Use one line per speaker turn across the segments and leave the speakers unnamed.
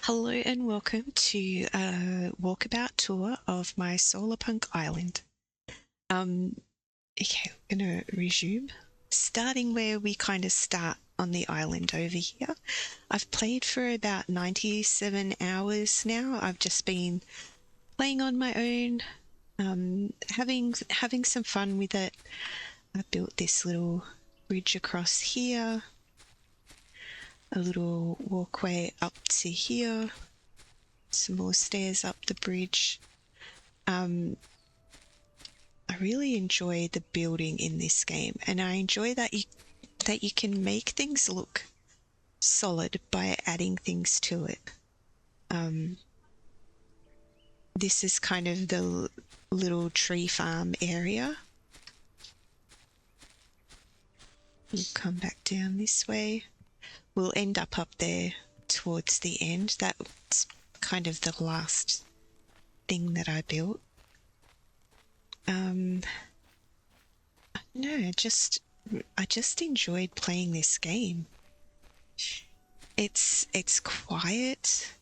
Hello and welcome to a walkabout tour of my Solarpunk island. Okay, we're gonna resume. Starting where we kind of start on the island over here. I've played for about 97 hours now. I've just been playing on my own, having some fun with it. I built this little bridge across here, a little walkway up to here, some more stairs up the bridge. I really enjoy the building in this game, and I enjoy that you can make things look solid by adding things to it. This is kind of the little tree farm area. We'll come back down this way. We'll end up there towards the end. That's kind of the last thing that I built. No, I just enjoyed playing this game. It's quiet.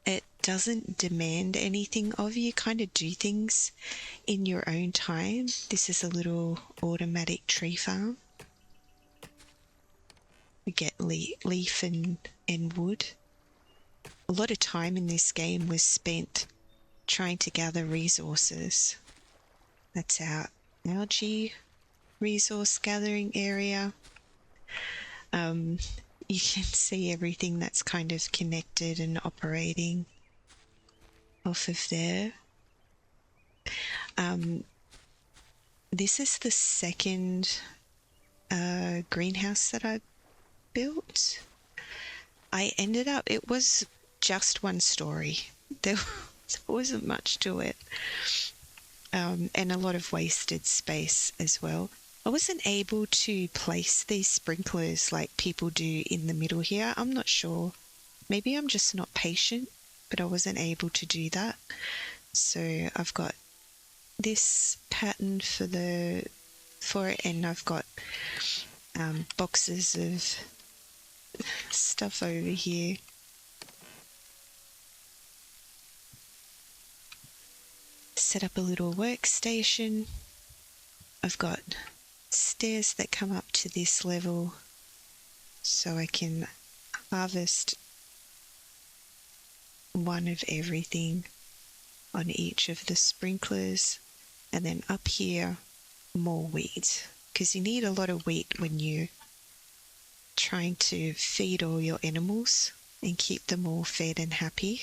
It doesn't demand anything of you. Kind of do things in your own time. This is a little automatic tree farm. We get leaf and wood. A lot of time in this game was spent trying to gather resources. That's our algae resource gathering area. You can see everything that's kind of connected and operating off of there. This is the second greenhouse that I built. It was just one story. There wasn't much to it. And a lot of wasted space as well. I wasn't able to place these sprinklers like people do in the middle here. I'm not sure. Maybe I'm just not patient, but I wasn't able to do that. So I've got this pattern for it, and I've got boxes of stuff over here. Set up a little workstation. I've got stairs that come up to this level so I can harvest one of everything on each of the sprinklers. And then up here, more wheat, because you need a lot of wheat when you're trying to feed all your animals and keep them all fed and happy.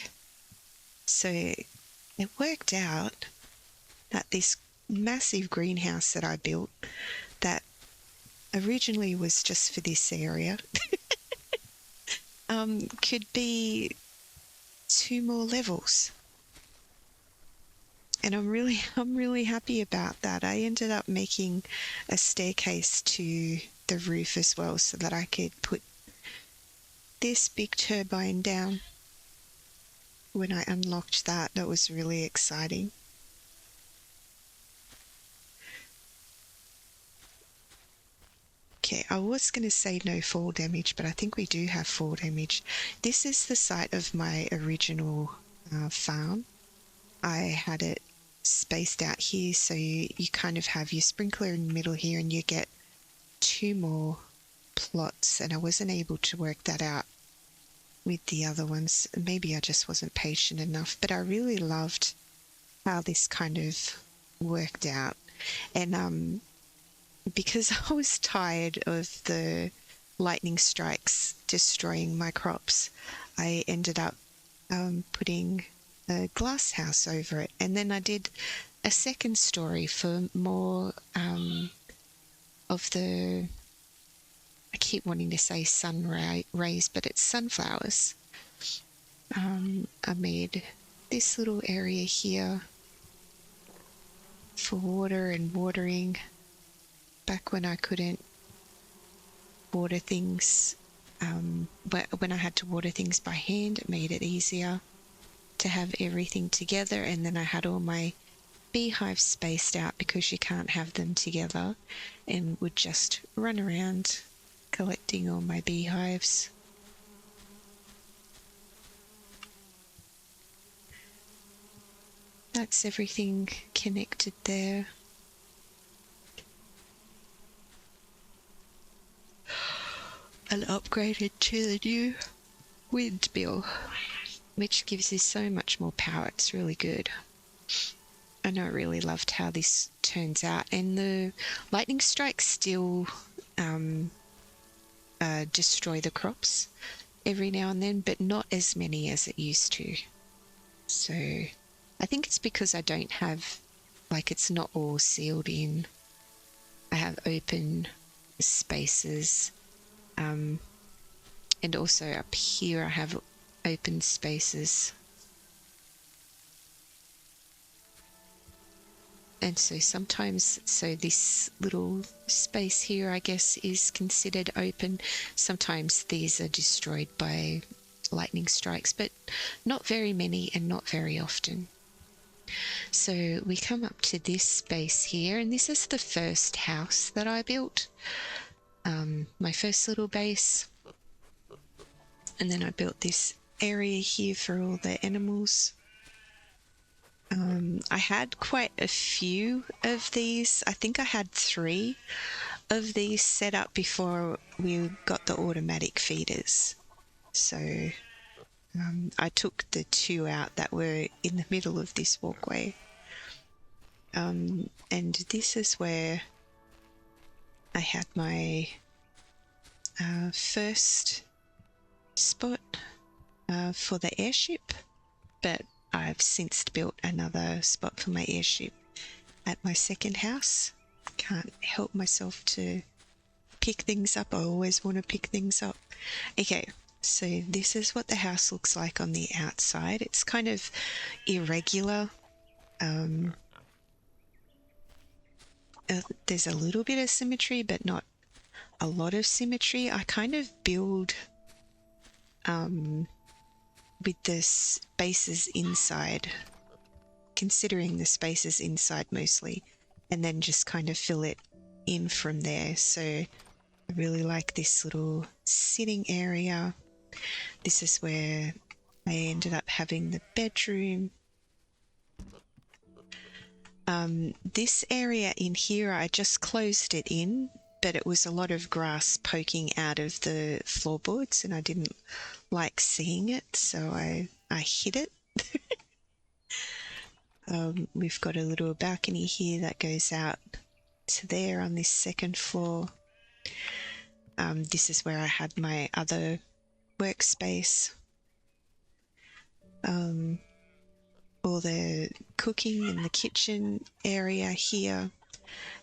So it worked out that this massive greenhouse that I built, that originally was just for this area, could be 2 more levels. And I'm really happy about that. I ended up making a staircase to the roof as well, so that I could put this big turbine down. When I unlocked that was really exciting. Okay, I was going to say no fall damage, but I think we do have fall damage. This is the site of my original farm. I had it spaced out here, so you kind of have your sprinkler in the middle here, and you get 2 more plots, and I wasn't able to work that out with the other ones. Maybe I just wasn't patient enough, but I really loved how this kind of worked out. And because I was tired of the lightning strikes destroying my crops, I ended up putting a glass house over it, and then I did a second story for more of the, I keep wanting to say sun rays, but it's sunflowers. I made this little area here for water and watering. Back when I couldn't water things, when I had to water things by hand, it made it easier to have everything together. And then I had all my beehives spaced out, because you can't have them together, and would just run around collecting all my beehives. that's everything connected there. And upgraded to the new windmill, which gives you so much more power. It's really good. And I really loved how this turns out. And the lightning strikes still destroy the crops every now and then, but not as many as it used to. So I think it's because I don't have, like, it's not all sealed in. I have open spaces. And also up here I have open spaces. And so sometimes, so this little space here, I guess, is considered open. Sometimes these are destroyed by lightning strikes, but not very many and not very often. So we come up to this space here, and this is the first house that I built. My first little base. And then I built this area here for all the animals. I had quite a few of these. I think I had 3 of these set up before we got the automatic feeders. So I took the 2 out that were in the middle of this walkway. And this is where I had my first spot for the airship, but I've since built another spot for my airship at my second house. Can't help myself to pick things up. I always want to pick things up. Okay, so this is what the house looks like on the outside. It's kind of irregular. There's a little bit of symmetry, but not a lot of symmetry. I kind of build with the spaces inside, considering the spaces inside mostly, and then just kind of fill it in from there. So I really like this little sitting area. This is where I ended up having the bedroom. This area in here, I just closed it in, but it was a lot of grass poking out of the floorboards and I didn't like seeing it, so I hid it. We've got a little balcony here that goes out to there on this second floor. This is where I had my other workspace. All the cooking in the kitchen area here,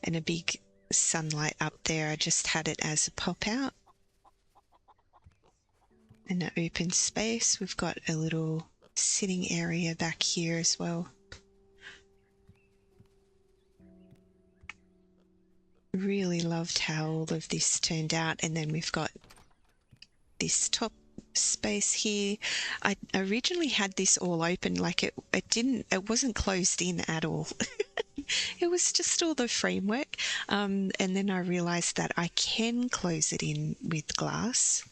and a big sunlight up there. I just had it as a pop out. And an open space. We've got a little sitting area back here as well. Really loved how all of this turned out. And then we've got this top space here. I originally had this all open, like it wasn't closed in at all. It was just all the framework. And then I realized that I can close it in with glass.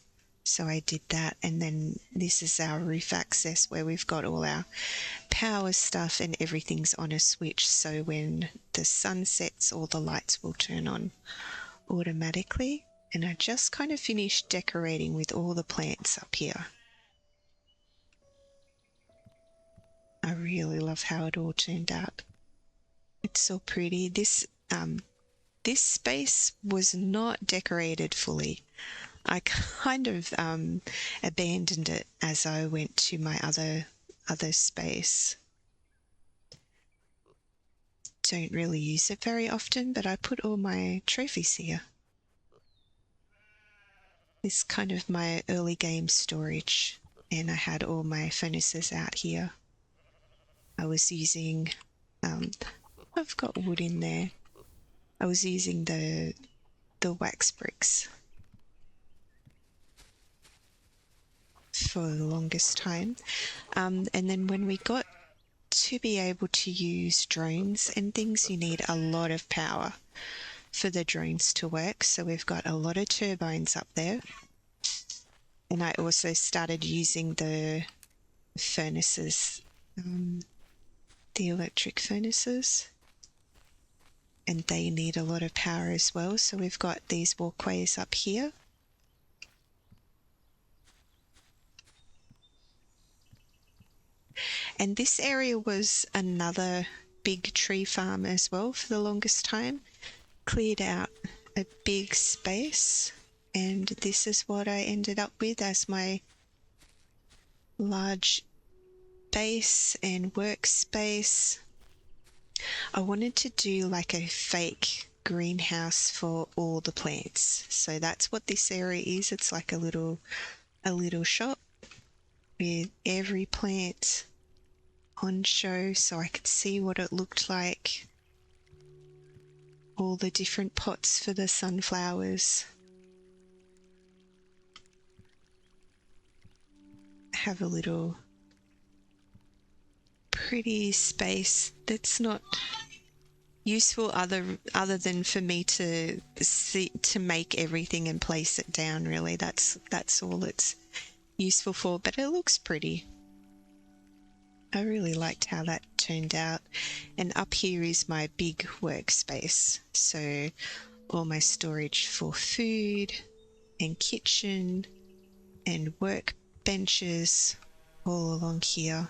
So I did that, and then this is our roof access where we've got all our power stuff and everything's on a switch, so when the sun sets all the lights will turn on automatically. And I just kind of finished decorating with all the plants up here. I really love how it all turned out. It's so pretty. This space was not decorated fully. I kind of abandoned it as I went to my other space. Don't really use it very often, but I put all my trophies here. This is kind of my early game storage, and I had all my furnaces out here. I was using, I've got wood in there. I was using the wax bricks for the longest time. And then when we got to be able to use drones and things, you need a lot of power for the drones to work. So we've got a lot of turbines up there. And I also started using the furnaces the electric furnaces, and they need a lot of power as well. So we've got these walkways up here. And this area was another big tree farm as well for the longest time. Cleared out a big space, and this is what I ended up with as my large base and workspace. I wanted to do like a fake greenhouse for all the plants. So that's what this area is. It's like a little shop with every plant on show, so I could see what it looked like. All the different pots for the sunflowers. Have a little pretty space that's not useful other than for me to make everything and place it down. Really, that's all it's useful for, but it looks pretty. I really liked how that turned out. And up here is my big workspace, so all my storage for food and kitchen and work benches all along here.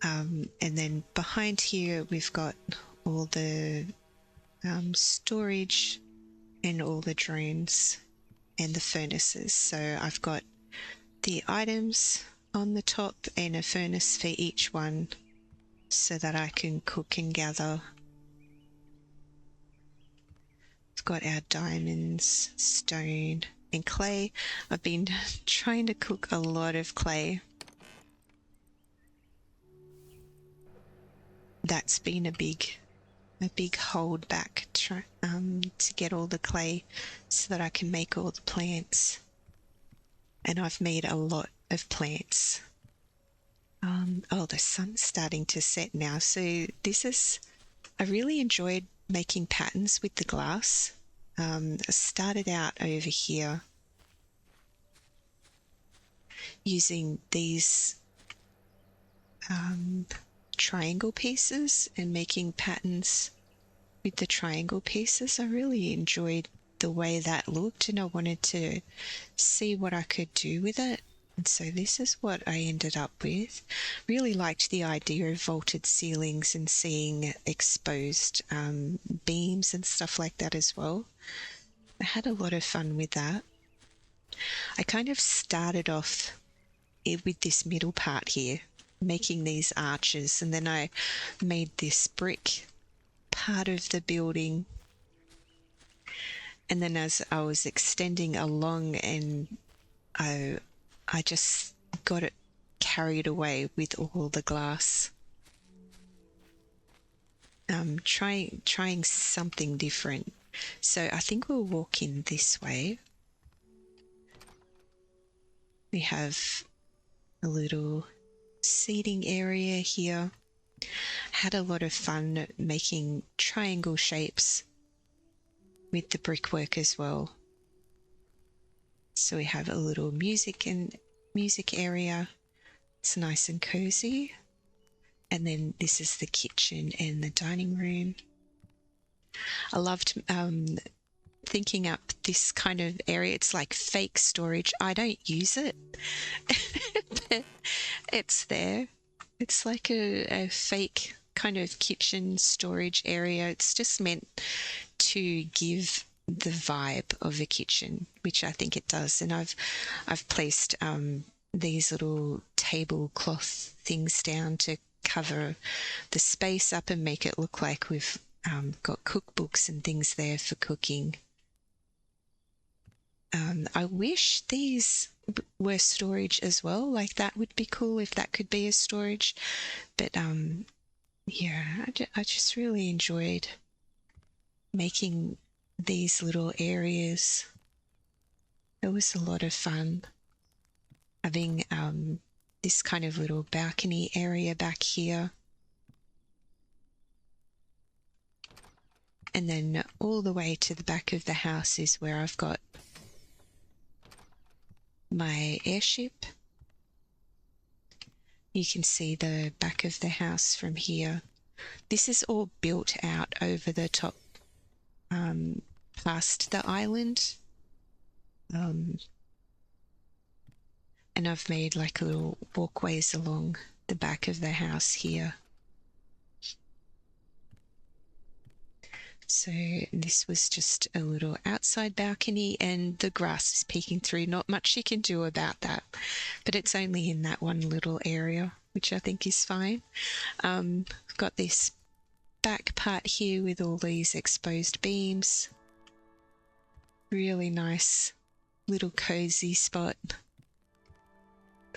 And then behind here we've got all the storage and all the drones and the furnaces. So I've got the items on the top and a furnace for each one so that I can cook and gather. We've got our diamonds, stone and clay. I've been trying to cook a lot of clay. That's been a big hold back to get all the clay so that I can make all the plants. And I've made a lot of plants. Oh, the sun's starting to set now. So I really enjoyed making patterns with the glass. I started out over here using these triangle pieces and making patterns with the triangle pieces. I really enjoyed the way that looked, and I wanted to see what I could do with it. And so this is what I ended up with. Really liked the idea of vaulted ceilings and seeing exposed beams and stuff like that as well. I had a lot of fun with that. I kind of started off with this middle part here, making these arches, and then I made this brick part of the building. And then as I was extending along, and I just got it carried away with all the glass. Trying something different. So I think we'll walk in this way. We have a little seating area here. Had a lot of fun making triangle shapes with the brickwork as well. So we have a little music area. It's nice and cozy. And then this is the kitchen and the dining room. I loved thinking up this kind of area. It's like fake storage. I don't use it, but it's there. It's like a fake kind of kitchen storage area. It's just meant to give the vibe of a kitchen, which I think it does. And I've placed these little tablecloth things down to cover the space up and make it look like we've got cookbooks and things there for cooking. I wish these were storage as well. Like, that would be cool if that could be a storage. But yeah, I just really enjoyed making these little areas. It was a lot of fun having this kind of little balcony area back here. And then all the way to the back of the house is where I've got my airship. You can see the back of the house from here. This is all built out over the top, past the island. And I've made like little walkways along the back of the house here. So this was just a little outside balcony, and the grass is peeking through. Not much you can do about that, but it's only in that one little area, which I think is fine. I've got this back part here with all these exposed beams. Really nice little cozy spot.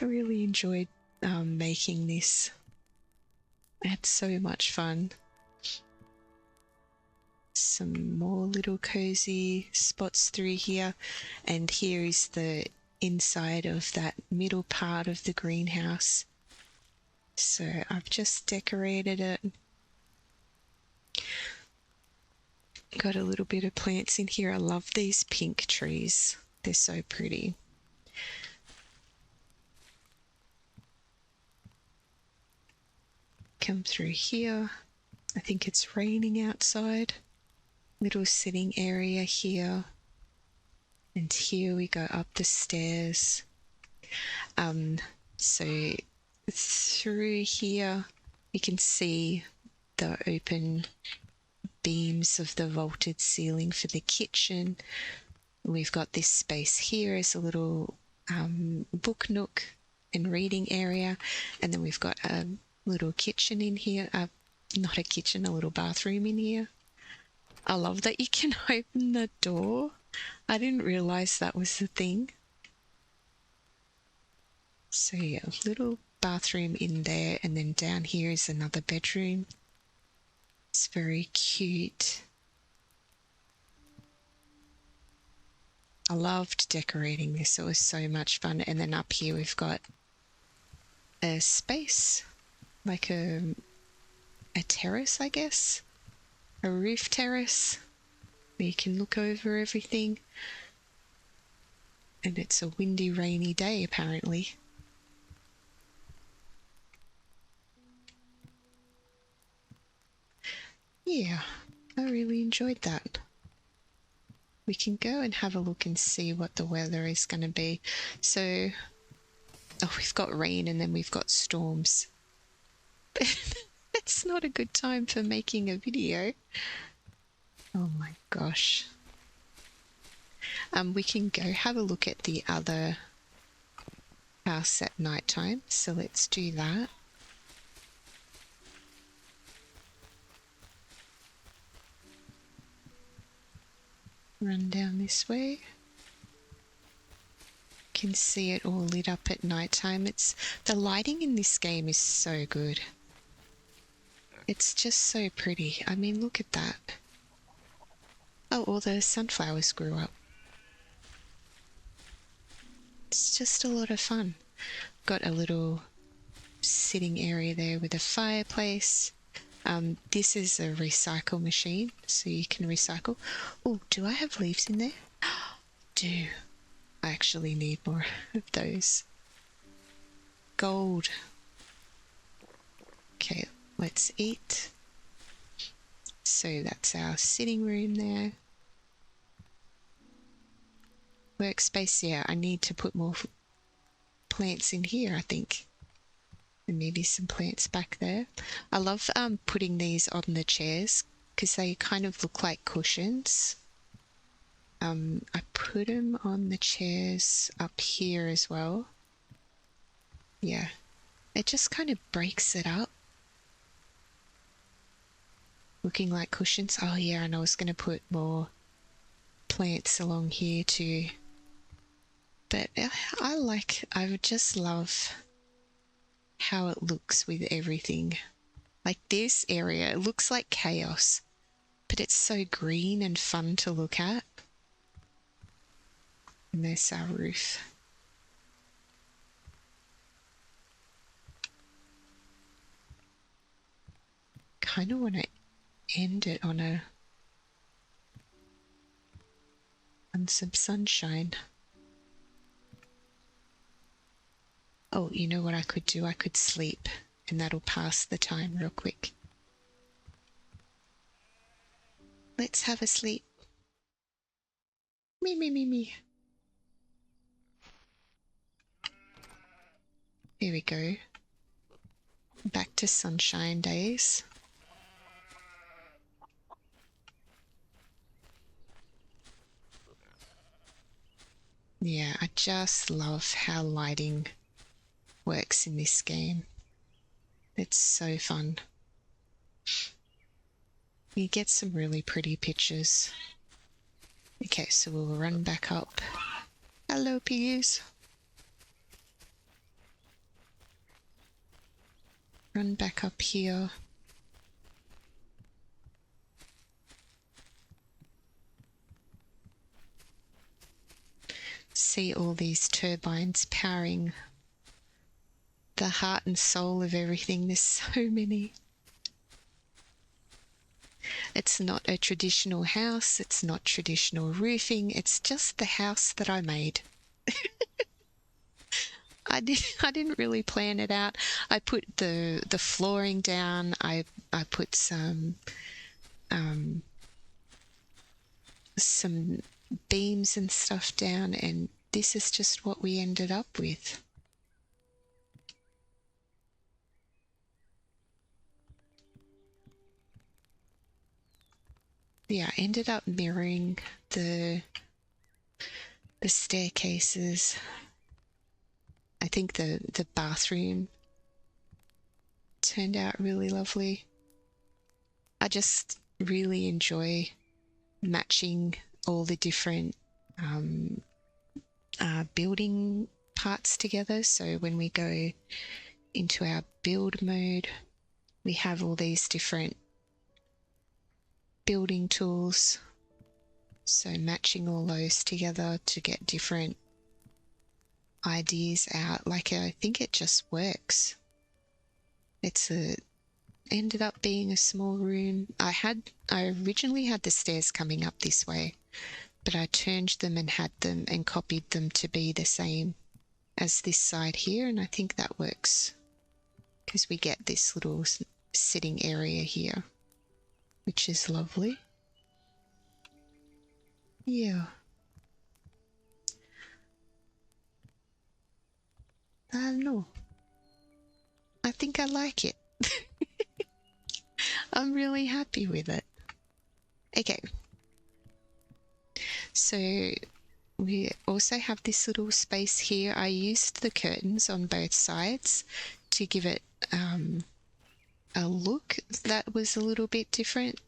I really enjoyed making this. I had so much fun. Some more little cozy spots through here, and here is the inside of that middle part of the greenhouse. So I've just decorated it. Got a little bit of plants in here. I love these pink trees. They're so pretty. Come through here. I think it's raining outside. Little sitting area here. And here we go up the stairs. So through here you can see the open beams of the vaulted ceiling for the kitchen. We've got this space here as a little book nook and reading area, and then we've got a little kitchen in here, not a kitchen, a little bathroom in here. I love that you can open the door. I didn't realise that was the thing. So yeah, a little bathroom in there, and then down here is another bedroom. It's very cute. I loved decorating this. It was so much fun. And then up here we've got a space, like a terrace, I guess. A roof terrace where you can look over everything. And it's a windy, rainy day, apparently. Yeah, I really enjoyed that. We can go and have a look and see what the weather is going to be. So, we've got rain and then we've got storms. It's not a good time for making a video. Oh my gosh. We can go have a look at the other house at night time. So let's do that. Run down this way. Can see it all lit up at night time. The lighting in this game is so good. It's just so pretty. I mean, look at that. Oh, all the sunflowers grew up. It's just a lot of fun. Got a little sitting area there with a fireplace. This is a recycle machine, so you can recycle. Oh, do I have leaves in there? Do. I actually need more of those. Gold. Okay, let's eat. So that's our sitting room there. Workspace, yeah, I need to put more plants in here, I think. And maybe some plants back there. I love putting these on the chairs because they kind of look like cushions. I put them on the chairs up here as well. Yeah, it just kind of breaks it up. Looking like cushions. Oh yeah, and I was going to put more plants along here too. But I would just love how it looks with everything. Like this area, it looks like chaos, but it's so green and fun to look at. And there's our roof. Kind of want to end it on some sunshine. Oh, you know what I could do? I could sleep, and that'll pass the time real quick. Let's have a sleep. Me, me, me, me. Here we go. Back to sunshine days. Yeah, I just love how lighting works in this game. It's so fun. You get some really pretty pictures. Okay, so we'll run back up. Hello, piggies. Run back up here. See all these turbines powering the heart and soul of everything. There's so many. It's not a traditional house. It's not traditional roofing. It's just the house that I made. I didn't really plan it out. I put the flooring down. I put some beams and stuff down, and this is just what we ended up with. Yeah, I ended up mirroring the staircases. I think the bathroom turned out really lovely. I just really enjoy matching all the different building parts together. So when we go into our build mode, we have all these different building tools. So matching all those together to get different ideas out. Like, I think it just works. Ended up being a small room. I originally had the stairs coming up this way, but I turned them and had them and copied them to be the same as this side here, and I think that works because we get this little sitting area here, which is lovely. Yeah. I don't know. I think I like it. I'm really happy with it. Okay. So we also have this little space here. I used the curtains on both sides to give it a look that was a little bit different,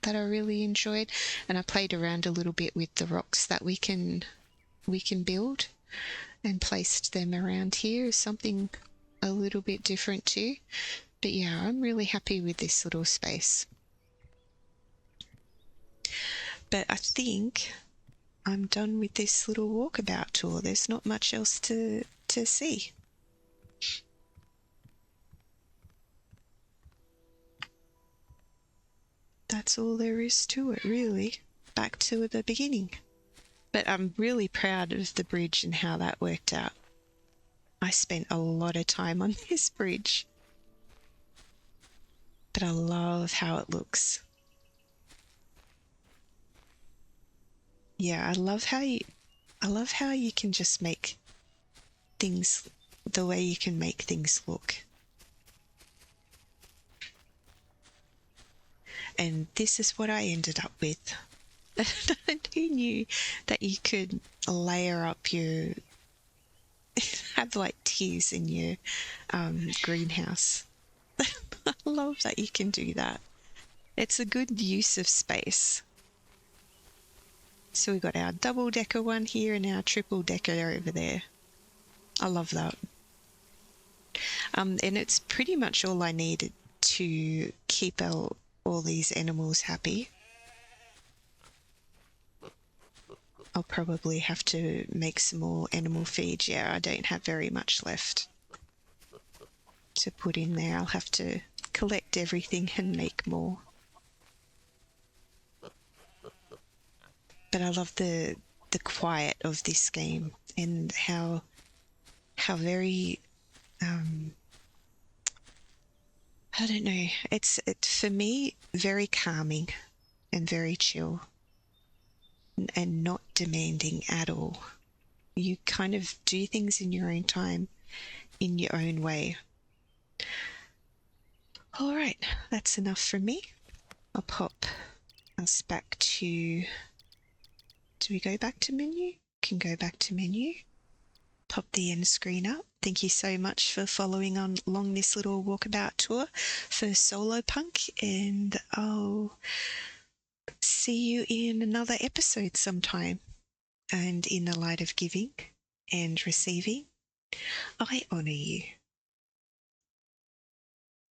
that I really enjoyed. And I played around a little bit with the rocks that we can build and placed them around here as something a little bit different too. But yeah, I'm really happy with this little space. But I think I'm done with this little walkabout tour. There's not much else to see. That's all there is to it, really. Back to the beginning. But I'm really proud of the bridge and how that worked out. I spent a lot of time on this bridge. But I love how it looks. Yeah, I love how you can just make things the way you can make things look. And this is what I ended up with. Who knew that you could layer up your have like tiers in your greenhouse? I love that you can do that. It's a good use of space. So we've got our double-decker one here and our triple-decker over there. I love that. And it's pretty much all I needed to keep all these animals happy. I'll probably have to make some more animal feed. Yeah, I don't have very much left to put in there. I'll have to collect everything and make more. But I love the quiet of this game and how very um, I don't know. For me very calming and very chill and not demanding at all. You kind of do things in your own time, in your own way. All right, that's enough from me. I'll pop us back to. Do we go back to menu? Can go back to menu. Pop the end screen up. Thank you so much for following on along this little walkabout tour for Solarpunk, and I'll see you in another episode sometime. And in the light of giving and receiving, I honour you.